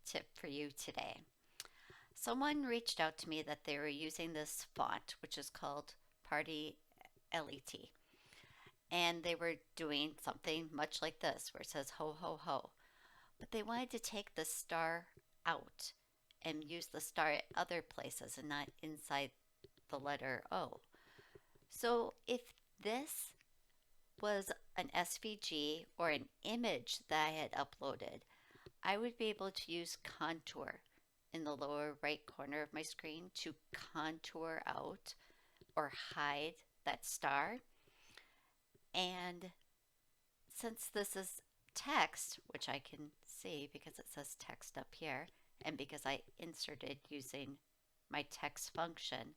tip for you today. Someone reached out to me that they were using this font, which is called Party LET, and they were doing something much like this, where it says ho ho ho, but they wanted to take the star out and use the star at other places and not inside the letter O. So if this was an SVG or an image that I had uploaded, I would be able to use contour in the lower right corner of my screen to contour out or hide that star. And since this is text, which I can see because it says text up here, and because I inserted using my text function,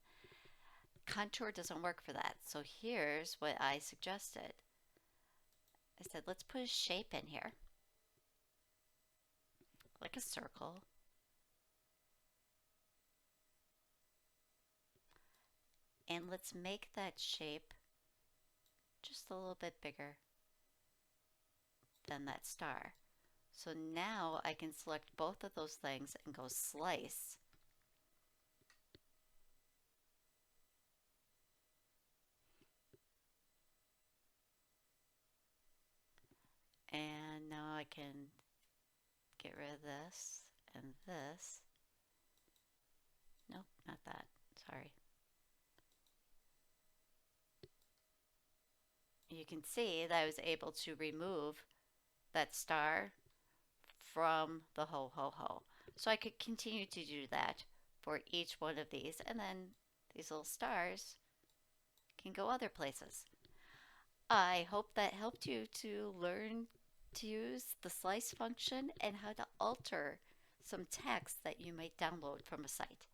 contour doesn't work for that. So here's what I suggested. I said, let's put a shape in here, like a circle. And let's make that shape just a little bit bigger than that star. So now I can select both of those things and go slice. And now I can get rid of this and this. Nope, not that. Sorry. You can see that I was able to remove that star from the ho ho ho. So I could continue to do that for each one of these, and then these little stars can go other places. I hope that helped you to learn to use the slice function and how to alter some text that you might download from a site.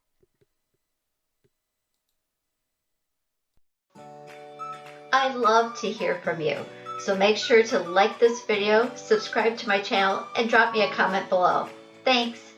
I'd love to hear from you. So make sure to like this video, subscribe to my channel, and drop me a comment below. Thanks.